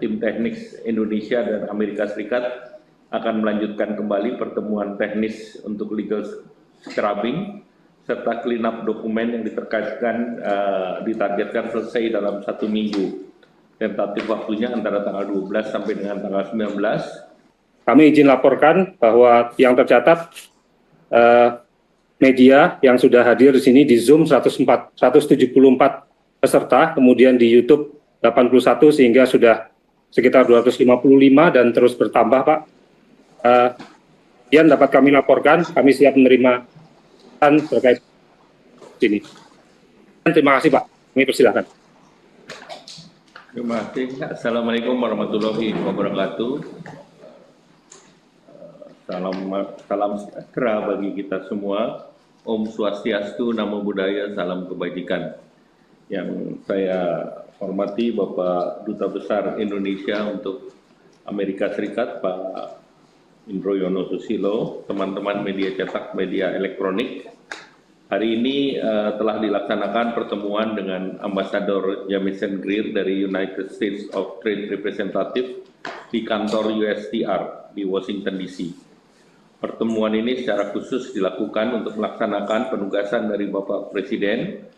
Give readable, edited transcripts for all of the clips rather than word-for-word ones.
tim teknis Indonesia dan Amerika Serikat akan melanjutkan kembali pertemuan teknis untuk legal scrubbing serta clean up dokumen yang ditargetkan selesai dalam 1 minggu. Tentatif waktunya antara tanggal 12 sampai dengan tanggal 19. Kami izin laporkan bahwa yang tercatat media yang sudah hadir di sini di Zoom 174 peserta, kemudian di YouTube 81 sehingga sudah sekitar 255 dan terus bertambah, Pak. Yang dapat kami laporkan, kami siap menerima terkait sini. Terima kasih, Pak. Kami persilakan. Terima kasih. Assalamualaikum warahmatullahi wabarakatuh. Salam sejahtera bagi kita semua. Om Swastiastu, Namo Buddhaya, salam kebajikan. Yang saya hormati Bapak Duta Besar Indonesia untuk Amerika Serikat, Pak Indroyono Susilo, teman-teman media cetak, media elektronik. Hari ini telah dilaksanakan pertemuan dengan Ambasador Jamison Greer dari United States of Trade Representative di kantor USTR di Washington DC. Pertemuan ini secara khusus dilakukan untuk melaksanakan penugasan dari Bapak Presiden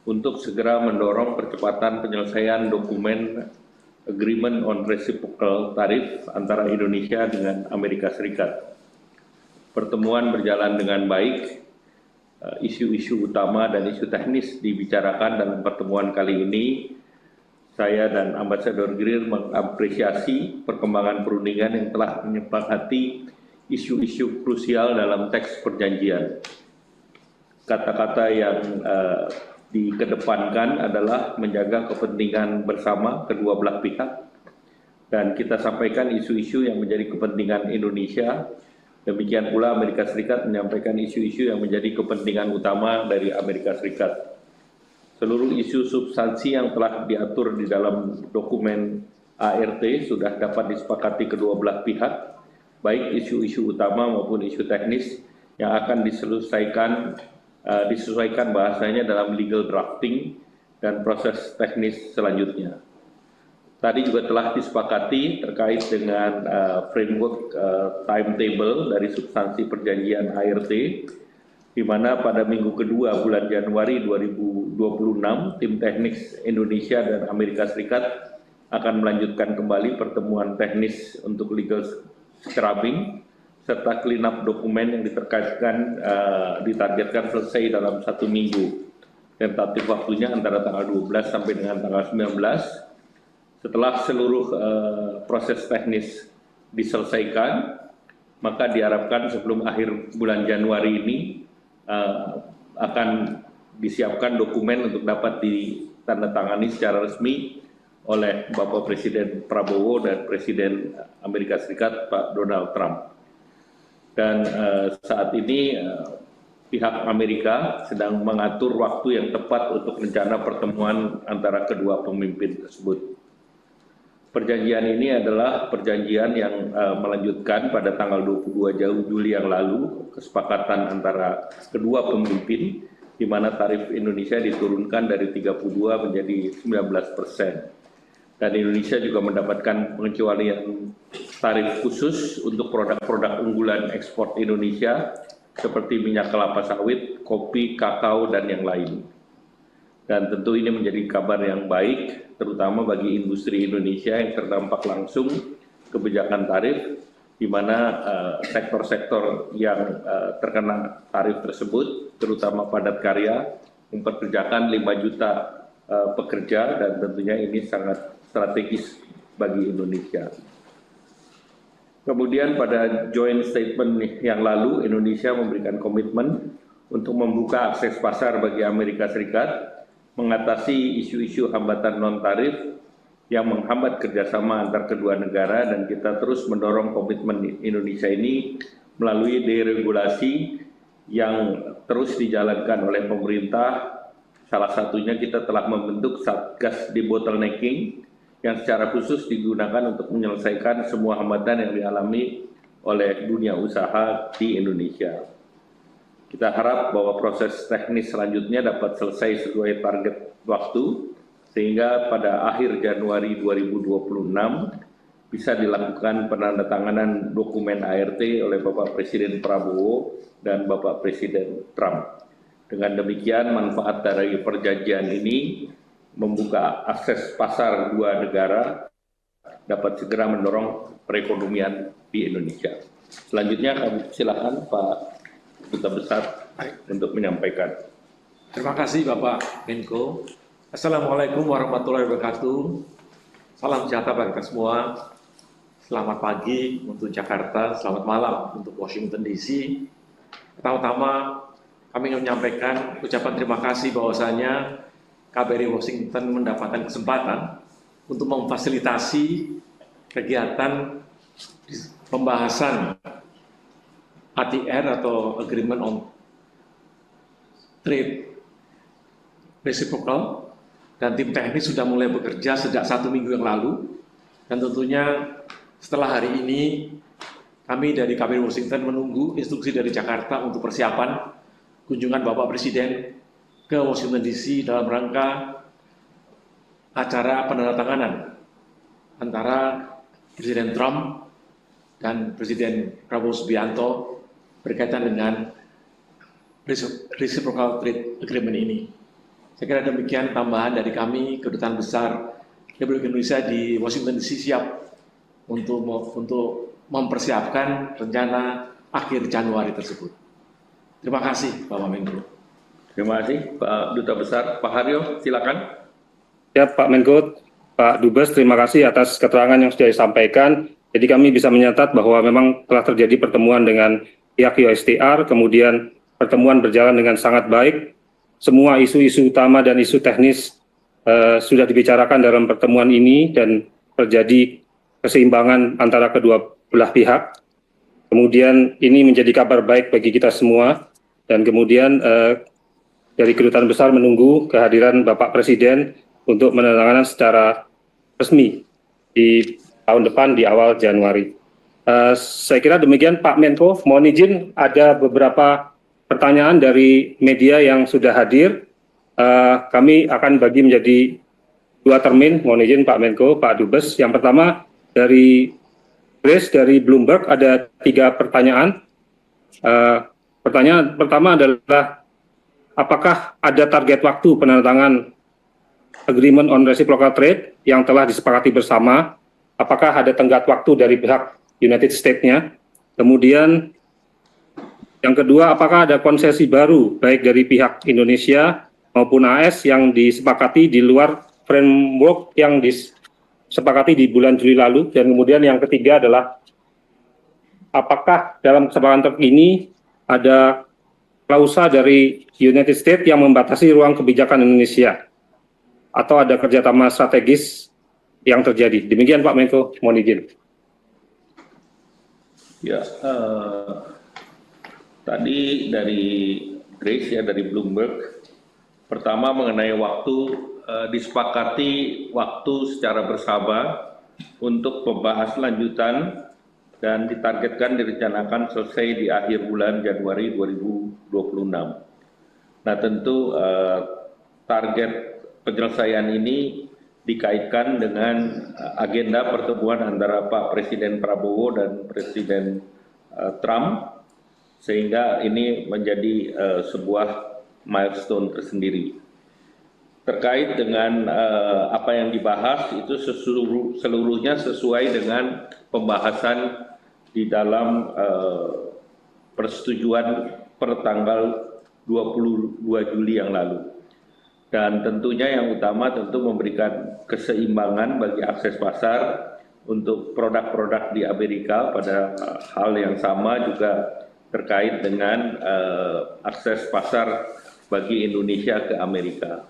untuk segera mendorong percepatan penyelesaian dokumen Agreement on Reciprocal Tariff antara Indonesia dengan Amerika Serikat. Pertemuan berjalan dengan baik. Isu-isu utama dan isu teknis dibicarakan dalam pertemuan kali ini. Saya dan Ambasador Greer mengapresiasi perkembangan perundingan yang telah menyepakati isu-isu krusial dalam teks perjanjian. Kata-kata yang dikedepankan adalah menjaga kepentingan bersama kedua belah pihak, dan kita sampaikan isu-isu yang menjadi kepentingan Indonesia. Demikian pula Amerika Serikat menyampaikan isu-isu yang menjadi kepentingan utama dari Amerika Serikat. Seluruh isu substansi yang telah diatur di dalam dokumen ART sudah dapat disepakati kedua belah pihak, baik isu-isu utama maupun isu teknis yang akan disesuaikan bahasanya dalam legal drafting dan proses teknis selanjutnya. Tadi juga telah disepakati terkait dengan framework timetable dari substansi perjanjian ART, di mana pada minggu kedua bulan Januari 2026, tim teknis Indonesia dan Amerika Serikat akan melanjutkan kembali pertemuan teknis untuk legal scrubbing serta clean up dokumen yang ditargetkan selesai dalam 1 minggu. Tentatif waktunya antara tanggal 12 sampai dengan tanggal 19. Setelah seluruh proses teknis diselesaikan, maka diharapkan sebelum akhir bulan Januari ini akan disiapkan dokumen untuk dapat ditandatangani secara resmi oleh Bapak Presiden Prabowo dan Presiden Amerika Serikat Pak Donald Trump. Dan saat ini pihak Amerika sedang mengatur waktu yang tepat untuk rencana pertemuan antara kedua pemimpin tersebut. Perjanjian ini adalah perjanjian yang melanjutkan pada tanggal 22 Juli yang lalu kesepakatan antara kedua pemimpin, di mana tarif Indonesia diturunkan dari 32 menjadi 19%. Dan Indonesia juga mendapatkan pengecualian tarif khusus untuk produk-produk unggulan ekspor Indonesia seperti minyak kelapa sawit, kopi, kakao, dan yang lain. Dan tentu ini menjadi kabar yang baik, terutama bagi industri Indonesia yang terdampak langsung kebijakan tarif, di mana sektor-sektor yang terkena tarif tersebut, terutama padat karya, mempekerjakan 5 juta pekerja, dan tentunya ini sangat strategis bagi Indonesia. Kemudian pada joint statement yang lalu, Indonesia memberikan komitmen untuk membuka akses pasar bagi Amerika Serikat, mengatasi isu-isu hambatan non-tarif yang menghambat kerjasama antar kedua negara, dan kita terus mendorong komitmen Indonesia ini melalui deregulasi yang terus dijalankan oleh pemerintah. Salah satunya kita telah membentuk Satgas Debottlenecking yang secara khusus digunakan untuk menyelesaikan semua hambatan yang dialami oleh dunia usaha di Indonesia. Kita harap bahwa proses teknis selanjutnya dapat selesai sesuai target waktu sehingga pada akhir Januari 2026 bisa dilakukan penandatanganan dokumen ART oleh Bapak Presiden Prabowo dan Bapak Presiden Trump. Dengan demikian, manfaat dari perjanjian ini membuka akses pasar dua negara dapat segera mendorong perekonomian di Indonesia. Selanjutnya kami silakan Pak Duta Besar untuk menyampaikan. Terima kasih Bapak Menko. Assalamualaikum warahmatullahi wabarakatuh. Salam sejahtera bagi kita semua. Selamat pagi untuk Jakarta, selamat malam untuk Washington DC. Pertama-tama kami ingin menyampaikan ucapan terima kasih bahwasanya KBRI Washington mendapatkan kesempatan untuk memfasilitasi kegiatan pembahasan ATR atau Agreement on Trade Reciprocal, dan tim teknis sudah mulai bekerja sejak 1 minggu yang lalu, dan tentunya setelah hari ini kami dari KBRI Washington menunggu instruksi dari Jakarta untuk persiapan kunjungan Bapak Presiden ke Washington DC dalam rangka acara penandatanganan antara Presiden Trump dan Presiden Prabowo Subianto berkaitan dengan Reciprocal Trade Agreement ini. Saya kira demikian tambahan dari kami, Kedutaan Besar Republik Indonesia di Washington DC siap untuk mempersiapkan rencana akhir Januari tersebut. Terima kasih Bapak Menko. Terima kasih Pak Duta Besar. Pak Haryo, silakan. Ya Pak Menko, Pak Dubes, terima kasih atas keterangan yang sudah disampaikan. Jadi kami bisa mencatat bahwa memang telah terjadi pertemuan dengan pihak USTR, kemudian pertemuan berjalan dengan sangat baik. Semua isu-isu utama dan isu teknis sudah dibicarakan dalam pertemuan ini dan terjadi keseimbangan antara kedua belah pihak. Kemudian ini menjadi kabar baik bagi kita semua, dan kemudian dari Kedutaan Besar menunggu kehadiran Bapak Presiden untuk menandatangani secara resmi di tahun depan di awal Januari. Saya kira demikian Pak Menko. Mohon izin ada beberapa pertanyaan dari media yang sudah hadir. Kami akan bagi menjadi 2 termin. Mohon izin Pak Menko, Pak Dubes. Yang pertama dari Grace dari Bloomberg, ada 3 pertanyaan. Pertanyaan pertama adalah, apakah ada target waktu penandatangan Agreement on Reciprocal Trade yang telah disepakati bersama? Apakah ada tenggat waktu dari pihak United States-nya? Kemudian yang kedua, apakah ada konsesi baru baik dari pihak Indonesia maupun AS yang disepakati di luar framework yang disepakati di bulan Juli lalu? Dan kemudian yang ketiga adalah, apakah dalam kesepakatan ini ada klausa dari United States yang membatasi ruang kebijakan Indonesia, atau ada kerjasama strategis yang terjadi? Demikian Pak Menko, mohon izin. Ya, tadi dari Grace ya, dari Bloomberg. Pertama mengenai waktu, disepakati waktu secara bersama untuk membahas lanjutan dan ditargetkan direncanakan selesai di akhir bulan Januari 2026. Nah tentu target penyelesaian ini dikaitkan dengan agenda pertemuan antara Pak Presiden Prabowo dan Presiden Trump, sehingga ini menjadi sebuah milestone tersendiri. Terkait dengan apa yang dibahas, itu seluruhnya sesuai dengan pembahasan di dalam persetujuan per tanggal 22 Juli yang lalu. Dan tentunya yang utama tentu memberikan keseimbangan bagi akses pasar untuk produk-produk di Amerika, pada hal yang sama juga terkait dengan akses pasar bagi Indonesia ke Amerika.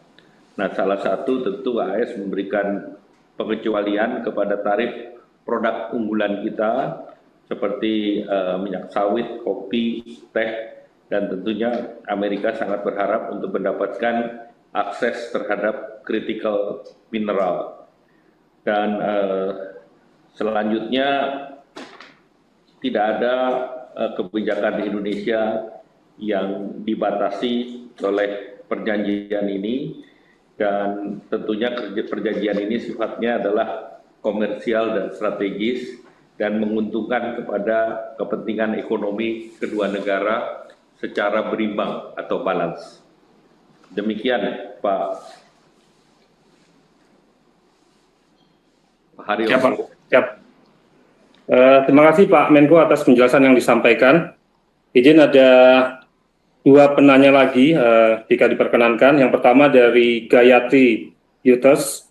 Nah, salah satu tentu AS memberikan pengecualian kepada tarif produk unggulan kita seperti minyak sawit, kopi, teh, dan tentunya Amerika sangat berharap untuk mendapatkan akses terhadap critical mineral. Dan selanjutnya tidak ada kebijakan di Indonesia yang dibatasi oleh perjanjian ini. dan tentunya perjanjian ini sifatnya adalah komersial dan strategis dan menguntungkan kepada kepentingan ekonomi kedua negara secara berimbang atau balance. Demikian Pak Haryo. Siap, Pak. Siap. Terima kasih Pak Menko atas penjelasan yang disampaikan. Izin ada dua penanya lagi jika diperkenankan. Yang pertama dari Gayatri Yutes,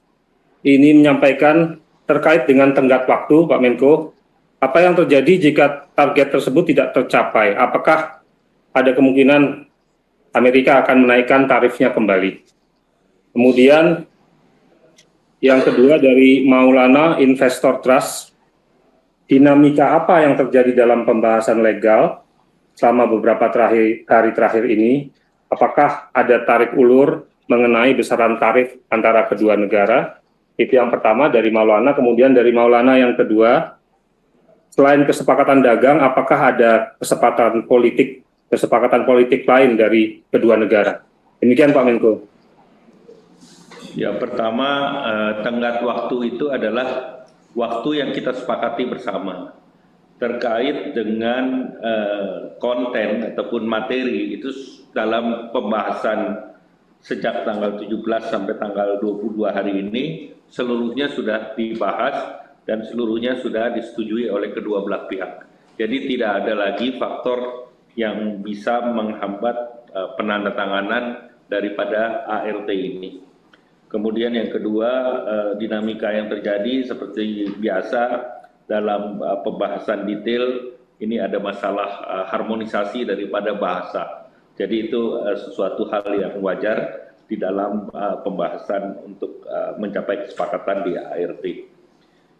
ini menyampaikan terkait dengan tenggat waktu Pak Menko, apa yang terjadi jika target tersebut tidak tercapai? Apakah ada kemungkinan Amerika akan menaikkan tarifnya kembali? Kemudian yang kedua dari Maulana Investor Trust, dinamika apa yang terjadi dalam pembahasan legal selama beberapa hari terakhir ini? Apakah ada tarik ulur mengenai besaran tarif antara kedua negara? Itu yang pertama dari Maulana. Kemudian dari Maulana yang kedua, selain kesepakatan dagang, apakah ada kesepakatan politik lain dari kedua negara? Demikian Pak Menko. Ya, pertama tenggat waktu itu adalah waktu yang kita sepakati bersama terkait dengan konten ataupun materi itu dalam pembahasan sejak tanggal 17 sampai tanggal 22 hari ini seluruhnya sudah dibahas dan seluruhnya sudah disetujui oleh kedua belah pihak. Jadi tidak ada lagi faktor yang bisa menghambat penandatanganan daripada ART ini. Kemudian yang kedua, dinamika yang terjadi seperti biasa dalam pembahasan detail, ini ada masalah harmonisasi daripada bahasa. Jadi itu sesuatu hal yang wajar di dalam pembahasan untuk mencapai kesepakatan di ART.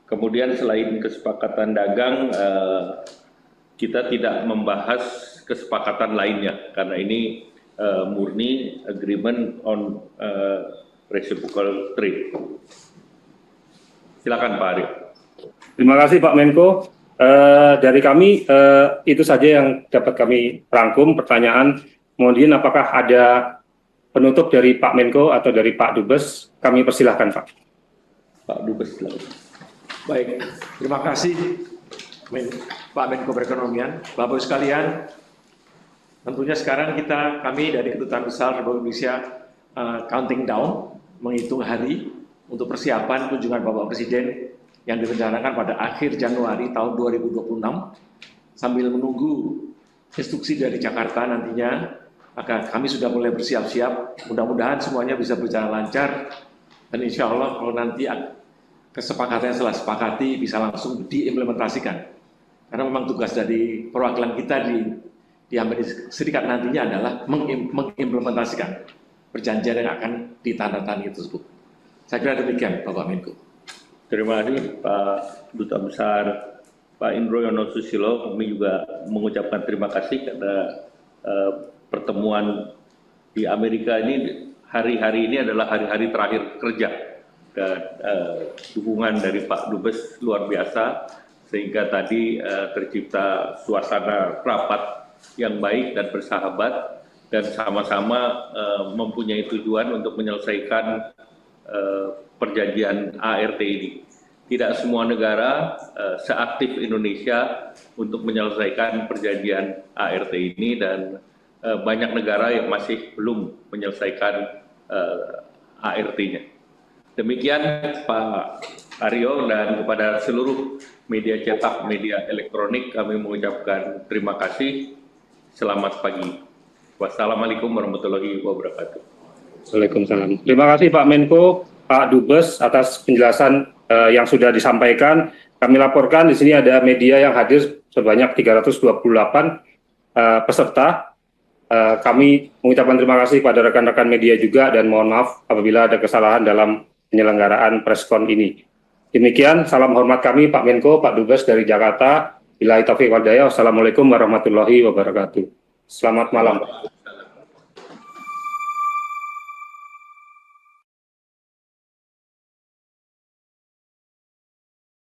Kemudian selain kesepakatan dagang, kita tidak membahas kesepakatan lainnya, karena ini murni agreement on reciprocal trade. Silakan Pak Arif. Terima kasih Pak Menko. Dari kami itu saja yang dapat kami rangkum pertanyaan. Kemudian apakah ada penutup dari Pak Menko atau dari Pak Dubes? Kami persilahkan Pak. Pak Dubes silakan. Baik, terima kasih Pak Menko Perekonomian. Bapak-Ibu sekalian, tentunya sekarang kami dari Kedutaan Besar Republik Indonesia counting down, menghitung hari untuk persiapan kunjungan Bapak Presiden yang direncanakan pada akhir Januari tahun 2026 sambil menunggu instruksi dari Jakarta nantinya, maka kami sudah mulai bersiap-siap. Mudah-mudahan semuanya bisa berjalan lancar dan insya Allah kalau nanti kesepakatan setelah sepakati bisa langsung diimplementasikan. Karena memang tugas dari perwakilan kita di Amerika Serikat nantinya adalah mengimplementasikan perjanjian yang akan ditandatangani tersebut. Saya kira demikian, Bapak Menko. Terima kasih Pak Duta Besar, Pak Indro Yono Susilo. Kami juga mengucapkan terima kasih karena pertemuan di Amerika ini hari-hari ini adalah hari-hari terakhir kerja dan dukungan dari Pak Dubes luar biasa sehingga tadi tercipta suasana rapat yang baik dan bersahabat dan sama-sama mempunyai tujuan untuk menyelesaikan perjanjian ART ini. Tidak semua negara seaktif Indonesia untuk menyelesaikan perjanjian ART ini dan banyak negara yang masih belum menyelesaikan ART-nya. Demikian Pak Aryo, dan kepada seluruh media cetak, media elektronik kami mengucapkan terima kasih. Selamat pagi. Wassalamualaikum warahmatullahi wabarakatuh. Waalaikumsalam. Terima kasih Pak Menko, Pak Dubes atas penjelasan yang sudah disampaikan. Kami laporkan di sini ada media yang hadir sebanyak 328 peserta. Kami mengucapkan terima kasih kepada rekan-rekan media juga dan mohon maaf apabila ada kesalahan dalam penyelenggaraan preskon ini. Demikian, salam hormat kami Pak Menko, Pak Dubes dari Jakarta. Billahi taufiq wal hidayah. Wassalamualaikum warahmatullahi wabarakatuh. Selamat malam.